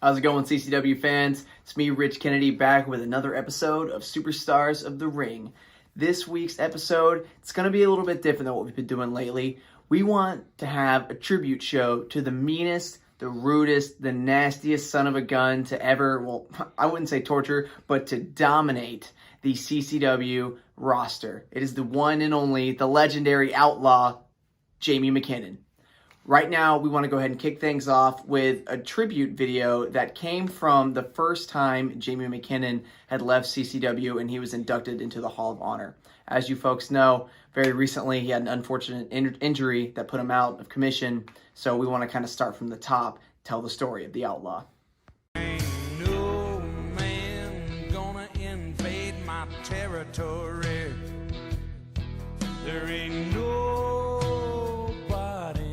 How's it going, CCW fans? It's me, Rich Kennedy, back with another episode of Superstars of the Ring. This week's episode, it's going to be a little bit different than what we've been doing lately. We want to have a tribute show to the meanest, the rudest, the nastiest son of a gun to ever, well, I wouldn't say torture, but to dominate the CCW roster. It is the one and only, the legendary Outlaw, Jamie Mckinnon. Right now, we want to go ahead and kick things off with a tribute video that came from the first time Jamie Mckinnon had left CCW and he was inducted into the Hall of Honor. As you folks know, very recently he had an unfortunate injury that put him out of commission, so we want to kind of start from the top, tell the story of the Outlaw. Ain't no man gonna invade my territory. There ain't nobody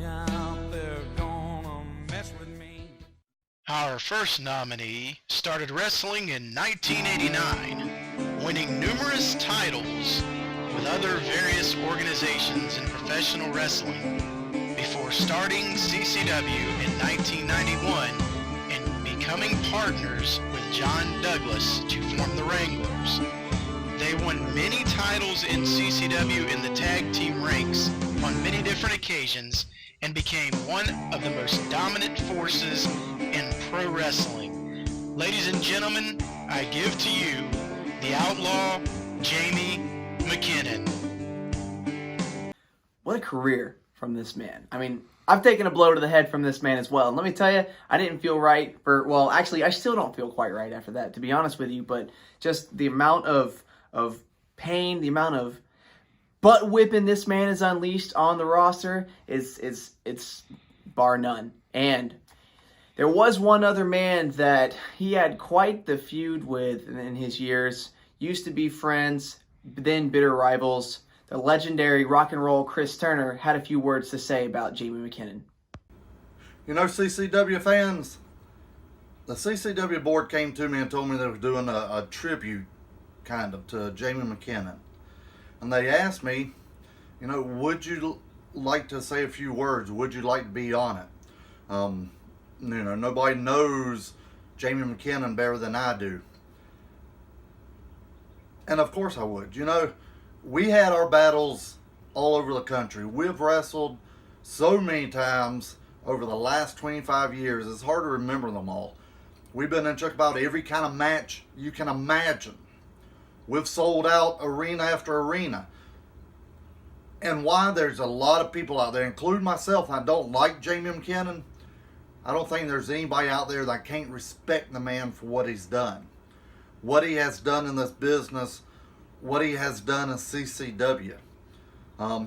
out there gonna mess with me. Our first nominee started wrestling in 1989, winning numerous titles with other various organizations in professional wrestling before starting CCW in 1991 and becoming partners with John Douglas to form the Wranglers. They won many titles in CCW in the tag team ranks on many different occasions and became one of the most dominant forces in pro wrestling. Ladies and gentlemen, I give to you the Outlaw, Jamie Mckinnon. What a career from this man. I mean, I've taken a blow to the head from this man as well. And let me tell you, I didn't feel right for, well, actually, I still don't feel quite right after that, to be honest with you. But just the amount of pain, the amount of butt whipping this man is unleashed on the roster it's bar none. And there was one other man that he had quite the feud with in his years. Used to be friends, then bitter rivals. The legendary rock and roll Chris Turner had a few words to say about Jamie Mckinnon. You know, CCW fans, the CCW board came to me and told me they were doing a tribute, kind of, to Jamie Mckinnon. And they asked me, you know, would you like to say a few words? Would you like to be on it? You know, nobody knows Jamie Mckinnon better than I do. And of course I would. You know, we had our battles all over the country. We've wrestled so many times over the last 25 years, it's hard to remember them all. We've been in just about every kind of match you can imagine. We've sold out arena after arena. And why there's a lot of people out there, including myself, I don't like Jamie Mckinnon. I don't think there's anybody out there that can't respect the man for what he's done. What he has done in this business, what he has done in CCW.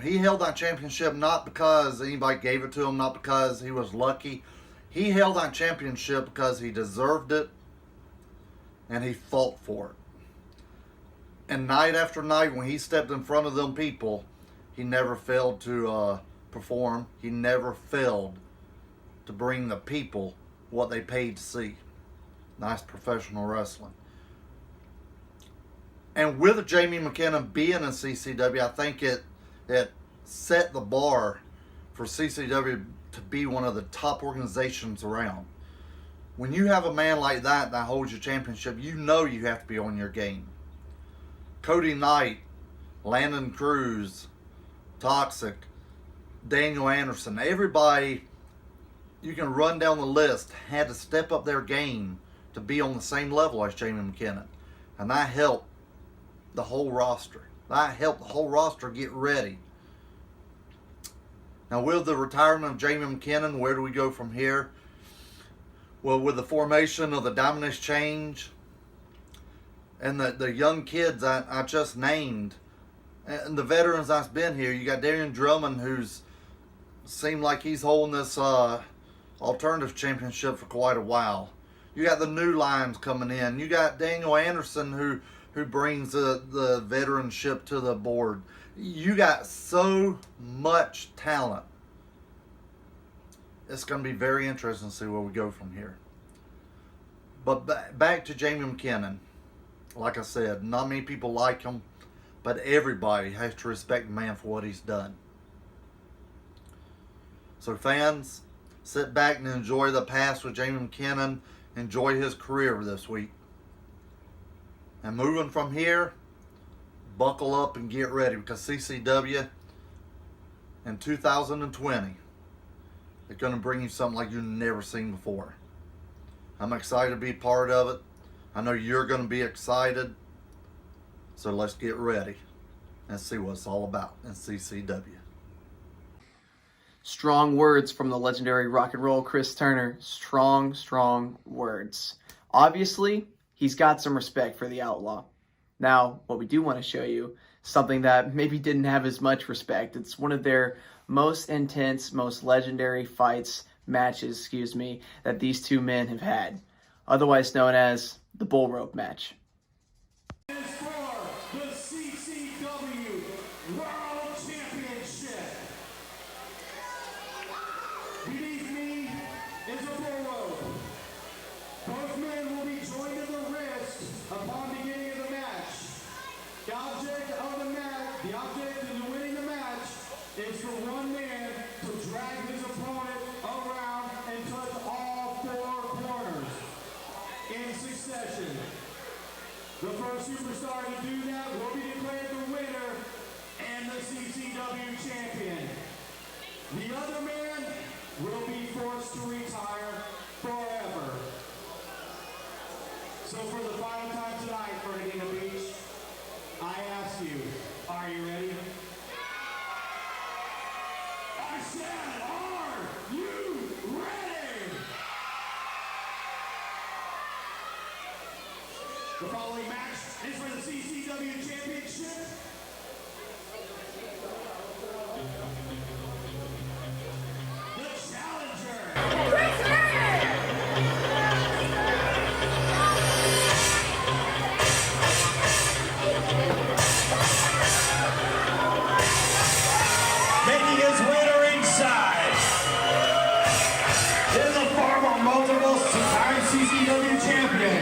He held that championship not because anybody gave it to him, not because he was lucky. He held that championship because he deserved it and he fought for it. And night after night, when he stepped in front of them people, he never failed to perform. He never failed to bring the people what they paid to see. Nice professional wrestling. And with Jamie Mckinnon being in CCW, I think it set the bar for CCW to be one of the top organizations around. When you have a man like that holds your championship, you know you have to be on your game. Cody Knight, Landon Cruz, Toxic, Daniel Anderson, everybody you can run down the list had to step up their game to be on the same level as Jamie Mckinnon. And that helped the whole roster. That helped the whole roster get ready. Now with the retirement of Jamie Mckinnon, where do we go from here? Well, with the formation of the Diamond Exchange and the young kids I just named, and the veterans that's been here, you got Darian Drummond, who's seemed like he's holding this alternative championship for quite a while. You got the new lines coming in. You got Daniel Anderson, who brings the veteranship to the board. You got so much talent. It's going to be very interesting to see where we go from here. But back to Jamie Mckinnon. Like I said, not many people like him, but everybody has to respect the man for what he's done. So fans, sit back and enjoy the past with Jamie Mckinnon. enjoy his career this week. And moving from here, buckle up and get ready, because CCW in 2020 is going to bring you something like you've never seen before. I'm excited to be part of it. I know you're going to be excited. So let's get ready and see what it's all about in CCW. Strong words from the legendary rock and roll Chris Turner. Strong, strong words. Obviously, he's got some respect for the Outlaw. Now, what we do want to show you, something that maybe didn't have as much respect. It's one of their most intense, most legendary matches, that these two men have had. Otherwise known as the bull rope match. Is for the CCW World Championship. Beneath me is a bull rope. Both men will be joined at the wrist upon beginning of the match. The object in winning the match is for one man to drag his opponent around and touch all four corners in succession. The first superstar to do that will be declared the winner and the CCW champion. The other man will be forced to retire forever. So for the final time tonight for Mckinnon Beach, I ask you, are you ready? I said, are you ready? The following match is for the CCW Championship. The challenger. Making his way to ringside is a former multiple time CCW champion.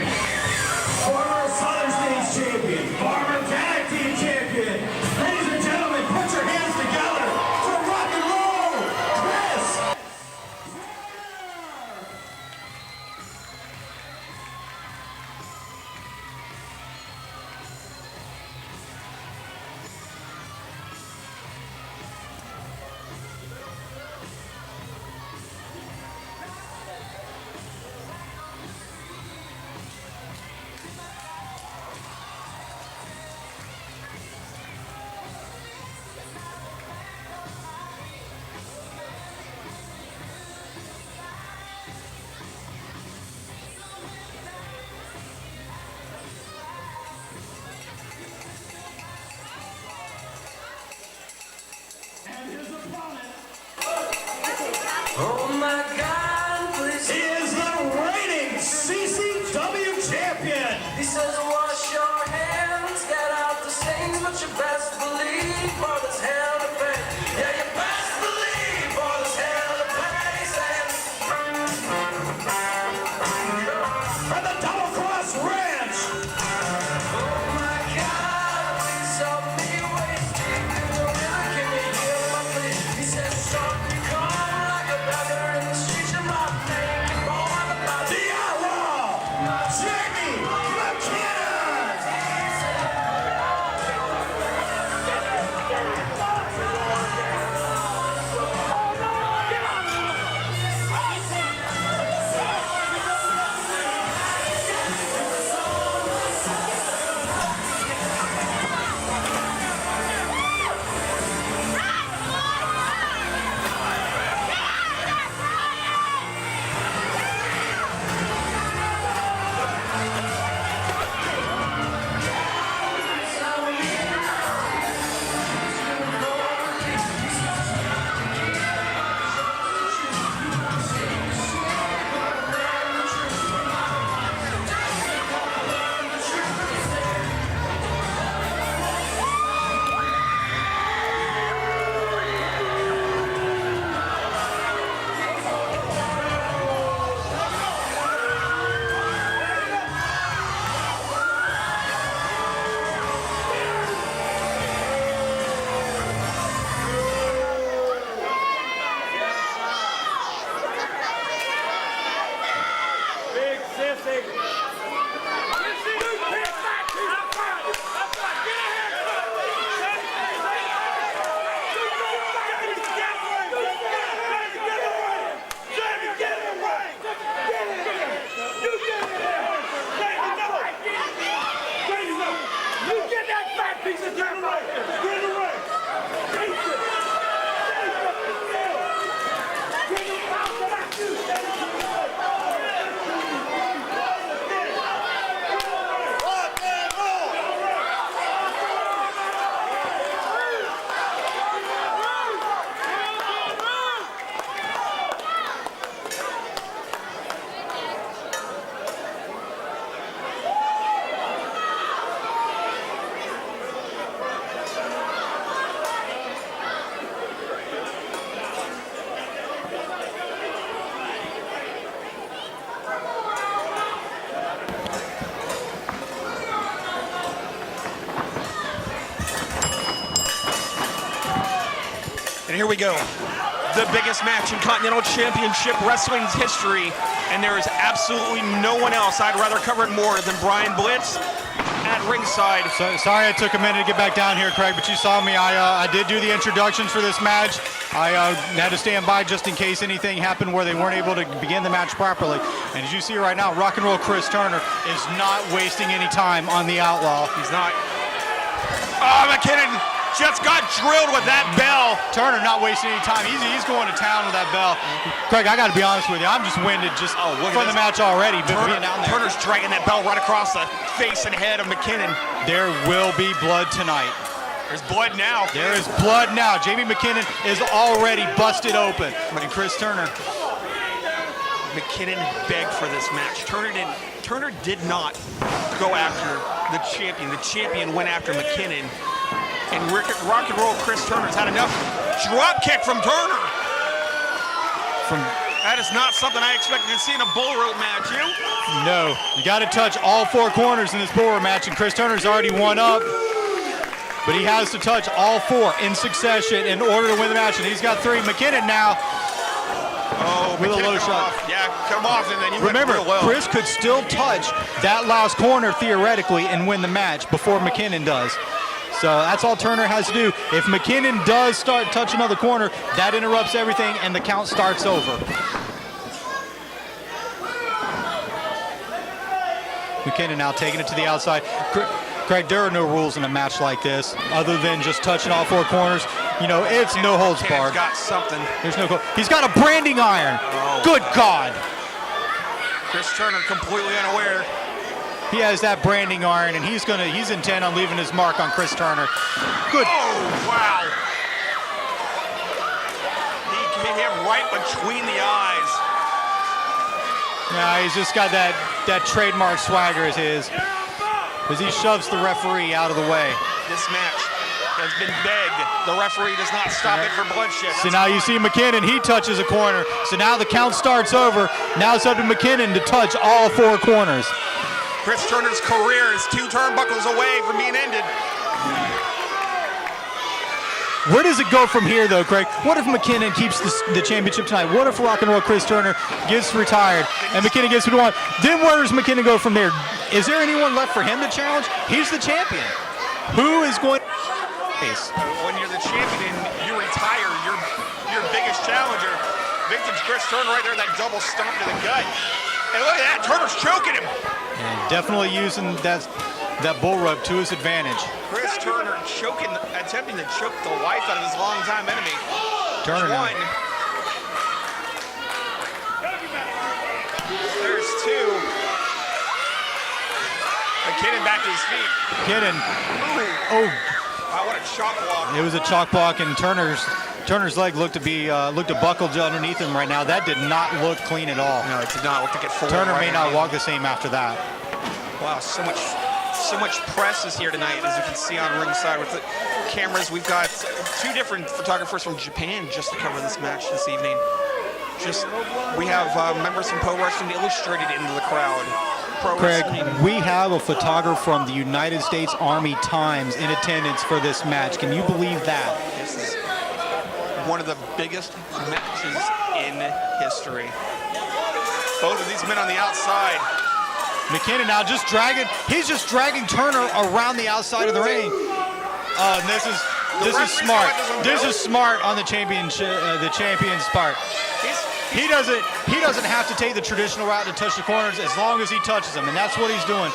Former Southern States champion, former tag team champion. Ladies and gentlemen, put your hands together for rock and roll, Chris Turner! here we go. The biggest match in Continental Championship Wrestling's history, and there is absolutely no one else I'd rather cover it more than Brian Blitz at ringside. So, sorry I took a minute to get back down here, Craig, but you saw me. I did do the introductions for this match. I had to stand by just in case anything happened where they weren't able to begin the match properly. And as you see right now, Rock and Roll Chris Turner is not wasting any time on the Outlaw. He's not. Oh, McKinnon just got drilled with that bell. Turner not wasting any time. He's going to town with that bell. Craig, I got to be honest with you. I'm just winded just from the match already. Being down there. Turner's dragging that bell right across the face and head of McKinnon. There will be blood tonight. There's blood now. There is blood now. Jamie McKinnon is already busted open. And Chris Turner. McKinnon begged for this match. Turner did not go after the champion. The champion went after McKinnon. And Rock and Roll Chris Turner's had enough. Drop kick from Turner. That is not something I expected to see in a bull rope match. No, you got to touch all four corners in this bull rope match, and Chris Turner's already won up. But he has to touch all four in succession in order to win the match, and he's got three. McKinnon now. Oh, with a low shot. Yeah, come off, and then he remember, went real well. Chris could still touch that last corner theoretically and win the match before McKinnon does. So that's all Turner has to do. If McKinnon does start touching another corner, that interrupts everything and the count starts over. McKinnon now taking it to the outside. Craig, there are no rules in a match like this other than just touching all four corners. You know, it's no holds barred. Got something. There's no. He's got a branding iron. Oh. Good God. Chris Turner completely unaware. He has that branding iron, and he's intent on leaving his mark on Chris Turner. Good. Oh, wow. He hit him right between the eyes. Yeah, he's just got that trademark swagger as his. As he shoves the referee out of the way. This match has been begged. The referee does not stop it for bloodshed. So now you see McKinnon, he touches a corner. So now the count starts over. Now it's up to McKinnon to touch all four corners. Chris Turner's career is 2 turnbuckles away from being ended. Where does it go from here, though, Craig? What if McKinnon keeps the championship tonight? What if Rock and Roll Chris Turner gets retired and McKinnon gets what he wants? Then where does McKinnon go from there? Is there anyone left for him to challenge? He's the champion. Who is going to face? When you're the champion and you retire, your biggest challenger. Vintage Chris Turner right there, that double stomp to the gut. And look at that, Turner's choking him. And definitely using that bull rope to his advantage. Chris Turner attempting to choke the life out of his longtime enemy. Turner. One. There's 2. McKinnon back to his feet. McKinnon. Oh, what a chalk block. It was a chalk block, and Turner's leg looked to buckle underneath him right now. That did not look clean at all. No, it did not look to get forward. Turner may not walk the same after that. Wow, so much press is here tonight, as you can see on ringside with the cameras. We've got 2 different photographers from Japan just to cover this match this evening. We have members from Pro Wrestling Illustrated into the crowd. Craig, we have a photographer from the United States Army Times in attendance for this match. Can you believe that? This is one of the biggest matches in history. Both of these men on the outside. McKinnon now just dragging Turner around the outside of the ring. This is smart. This is smart on the champion's part. He doesn't have to take the traditional route to touch the corners as long as he touches them, and that's what he's doing.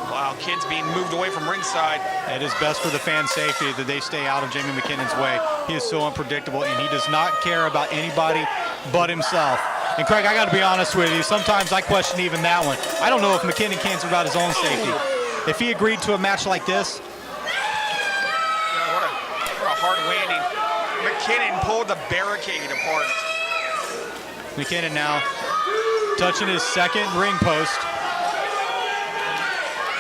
Wow, kids being moved away from ringside. It is best for the fan safety that they stay out of Jamie McKinnon's way. He is so unpredictable, and he does not care about anybody but himself. And Craig, I got to be honest with you, sometimes I question even that one. I don't know if McKinnon cares about his own safety. If he agreed to a match like this. Yeah, what a hard landing. McKinnon pulled the barricade apart. McKinnon now touching his second ring post.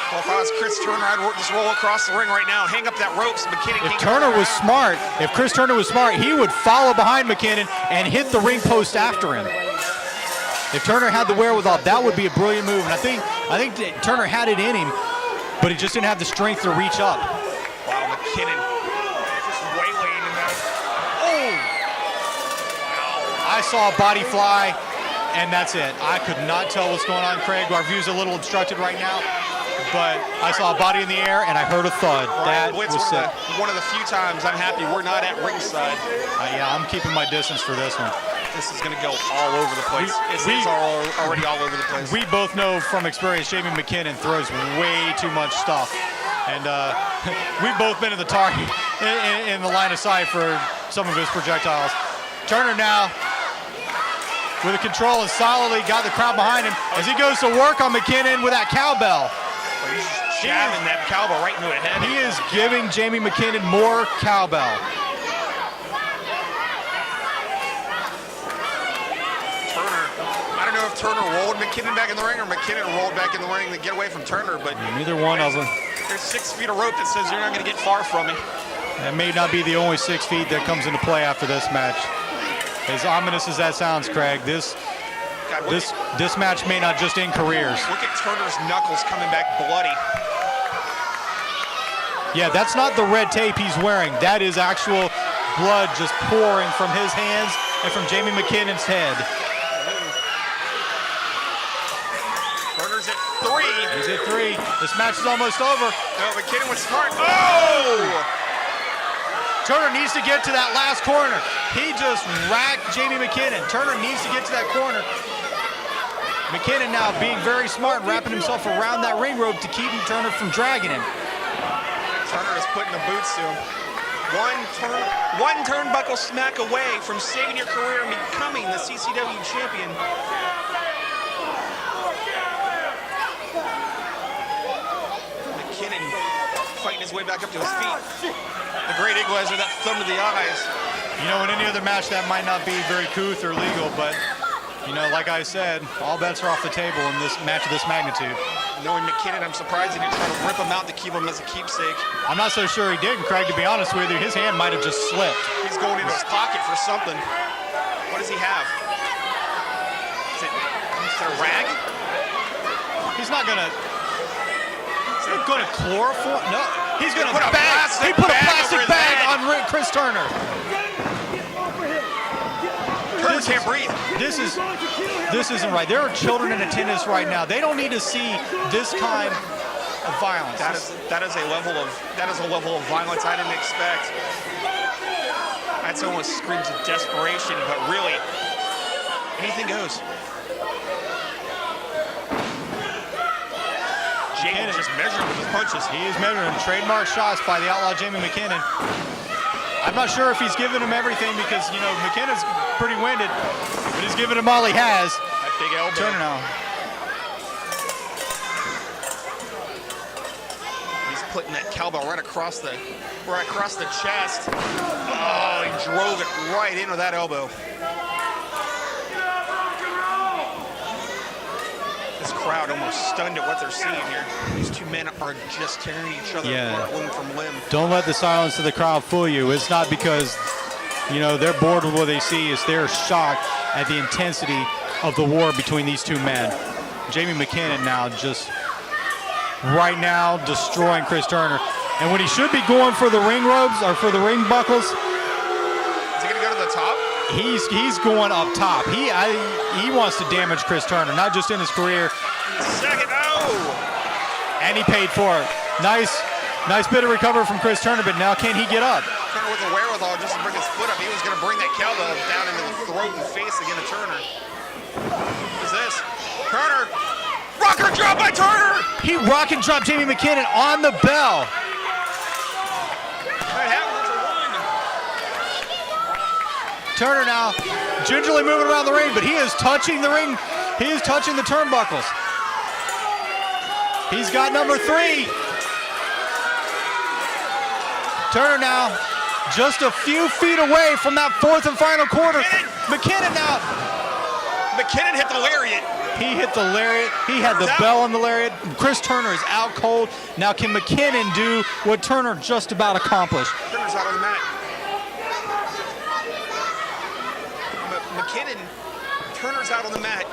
Well, if I was Chris Turner, I'd just roll across the ring right now, hang up that rope so McKinnon If Turner was smart, if Chris Turner was smart, he would follow behind McKinnon and hit the ring post after him. If Turner had the wherewithal, that would be a brilliant move. And I think Turner had it in him, but he just didn't have the strength to reach up. Wow, McKinnon I saw a body fly, and that's it. I could not tell what's going on, Craig. Our view's a little obstructed right now, but I saw a body in the air, and I heard a thud. That was sick. One of the few times I'm happy we're not at ringside. Yeah, I'm keeping my distance for this one. This is going to go all over the place. It's already all over the place. We both know from experience Jamie McKinnon throws way too much stuff. And we've both been in the target, in the line of sight for some of his projectiles. Turner now with a control and solidly got the crowd behind him as he goes to work on McKinnon with that cowbell. He's jamming that cowbell right into the head. He is giving Jamie McKinnon more cowbell. Turner rolled McKinnon back in the ring, or McKinnon rolled back in the ring to get away from Turner, but neither one of them. There's 6 feet of rope that says you're not going to get far from me. That may not be the only 6 feet that comes into play after this match. As ominous as that sounds, Craig, this match may not just end careers. Look at Turner's knuckles coming back bloody. Yeah, that's not the red tape he's wearing. That is actual blood just pouring from his hands and from Jamie McKinnon's head. He's at 3. This match is almost over. No, McKinnon was smart. Oh! Turner needs to get to that last corner. He just racked Jamie McKinnon. Turner needs to get to that corner. McKinnon now being very smart, wrapping himself around that ring rope to keep Turner from dragging him. Turner is putting the boots to him. One turnbuckle smack away from saving your career and becoming the CCW champion. Fighting his way back up to his feet. The great equalizer, that thumb to the eyes. You know, in any other match that might not be very couth or legal, but, you know, like I said, all bets are off the table in this match of this magnitude. Knowing McKinnon, I'm surprised he didn't try to rip him out to keep him as a keepsake. I'm not so sure he didn't, Craig, to be honest with you. His hand might have just slipped. He's going into his pocket for something. What does he have? Is it a rag? He's not going to chloroform. No, he's going to put a plastic bag on Chris Turner. Turner can't breathe. This isn't right. There are children in attendance right now. They don't need to see this kind of violence. That is a level of violence I didn't expect. That's almost screams of desperation, but really, anything goes. Jamie just measuring with his punches. He is measuring trademark shots by the Outlaw Jamie McKinnon. I'm not sure if he's giving him everything because, you know, McKinnon's pretty winded, but he's giving him all he has. That big elbow. Turner now. He's putting that cowbell right across the chest. Oh, he drove it right into that elbow. This crowd almost stunned at what they're seeing here. These two men are just tearing each other apart limb from limb. Don't let the silence of the crowd fool you. It's not because, you know, they're bored with what they see. It's they're shocked at the intensity of the war between these two men. Jamie McKinnon now just right now destroying Chris Turner. And when he should be going for the ring ropes or for the ring buckles, is he gonna go to the top? He's going up top. He wants to damage Chris Turner, not just in his career. Second, oh! And he paid for it. Nice bit of recovery from Chris Turner, but now can he get up? Turner with the wherewithal just to bring his foot up. He was going to bring that cowbell down into the throat and face again of Turner. What is this? Turner! Rocker drop by Turner! He rock and dropped Jamie McKinnon on the bell. That happens to one. Turner now gingerly moving around the ring, but he is touching the ring. He is touching the turnbuckles. He's got number 3. Turner now just a few feet away from that 4th and final quarter. McKinnon now. McKinnon hit the lariat. He hit the lariat. He had the bell on the lariat. Chris Turner is out cold. Now can McKinnon do what Turner just about accomplished? Turner's out on the mat. Turner's out on the mat.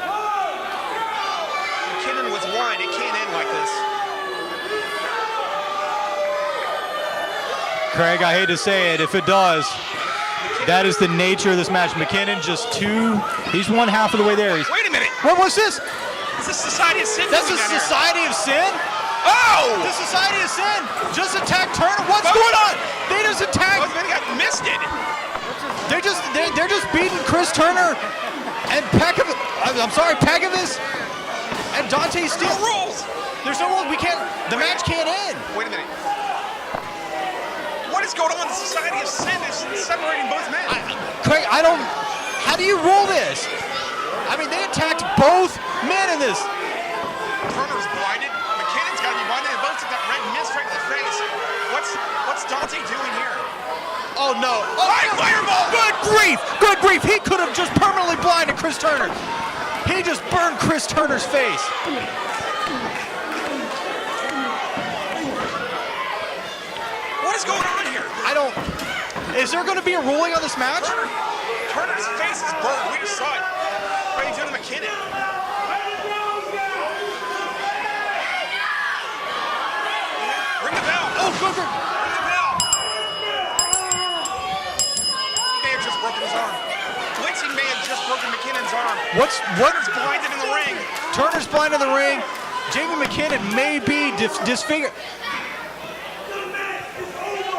McKinnon with one. It can't end like this. Craig, I hate to say it, if it does, That is the nature of this match. McKinnon just he's one half of the way there. Wait a minute. What was this? Is this Society of Sin? That's a doing down here? Society of Sin? Oh! The Society of Sin just attacked Turner. What's going on? They just attacked. Both men got misted. They're just beating Chris Turner and Pekovic and Dante Steele. No rules. There's no rules. The match can't end. Wait a minute. What is going on? The Society of Sin is separating both men. Craig, how do you rule this? I mean, they attacked both men in this. Turner's blinded. McKinnon's got to be blinded. They both took that red mist right in the face. What's Dante doing here? Oh no! Fireball! Good grief! Good grief! He could have just permanently blinded Chris Turner. He just burned Chris Turner's face. What is going on here? Is there going to be a ruling on this match? Turner's face is burned. We just saw it. What are you doing to McKinnon? Ring the bell. Oh, good grief! Ring the bell. He may have just broken his arm. Quincy may have just broken McKinnon's arm. Turner's blinded in the ring. Turner's blind in the ring. Jamie McKinnon may be disfigured.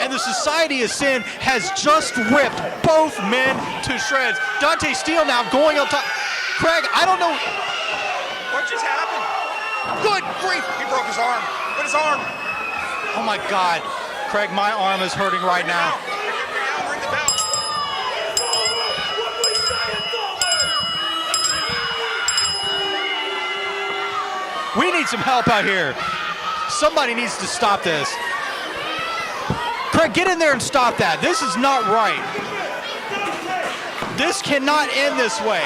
And the Society of Sin has just ripped both men to shreds. Dante Steele now going on top. Craig, I don't know. What just happened? Good grief! He broke his arm. But his arm. Oh my God. Craig, my arm is hurting right now. Ring the bell. We need some help out here. Somebody needs to stop this. Craig, get in there and stop that. This is not right. This cannot end this way.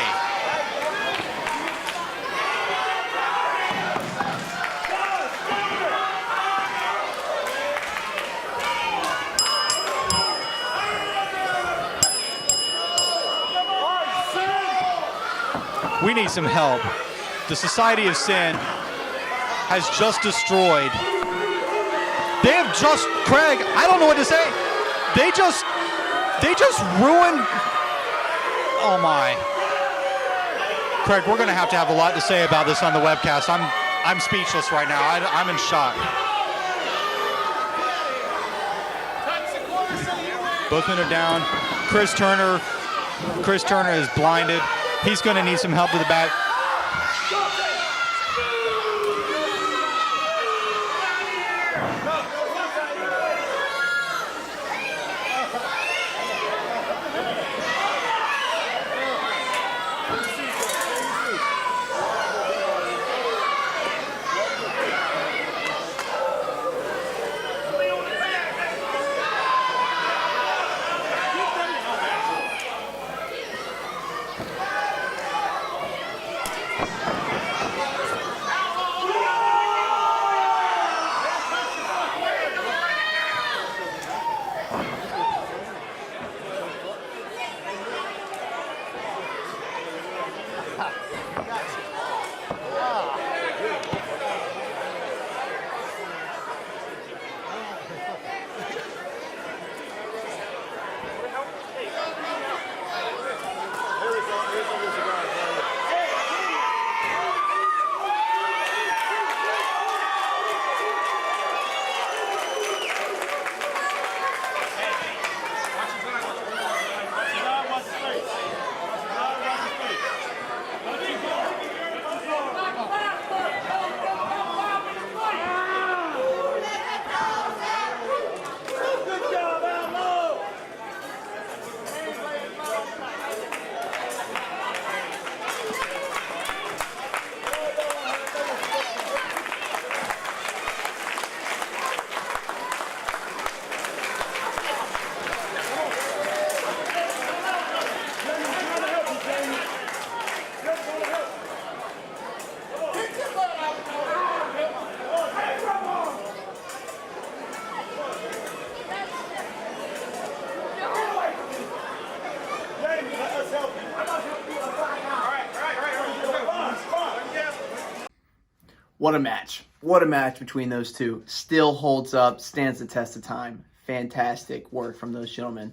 We need some help. The Society of Sin has just destroyed. They have just, Craig, I don't know what to say. They just ruined. Oh my. Craig, we're going to have a lot to say about this on the webcast. I'm speechless right now. I'm in shock. Both men are down. Chris Turner is blinded. He's going to need some help with the back. What a match. What a match between those two. Still holds up, stands the test of time. Fantastic work from those gentlemen.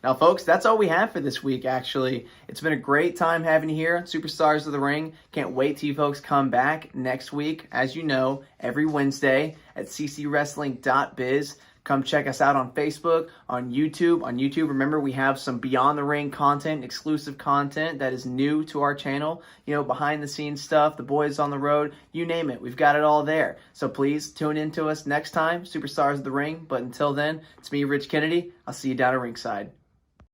Now, folks, that's all we have for this week, actually. It's been a great time having you here on Superstars of the Ring. Can't wait till you folks come back next week, as you know, every Wednesday at ccwrestling.biz. Come check us out on Facebook, on YouTube. On YouTube, remember, we have some Beyond the Ring content, exclusive content that is new to our channel. You know, behind-the-scenes stuff, the boys on the road, you name it. We've got it all there. So please tune in to us next time, Superstars of the Ring. But until then, it's me, Rich Kennedy. I'll see you down at ringside.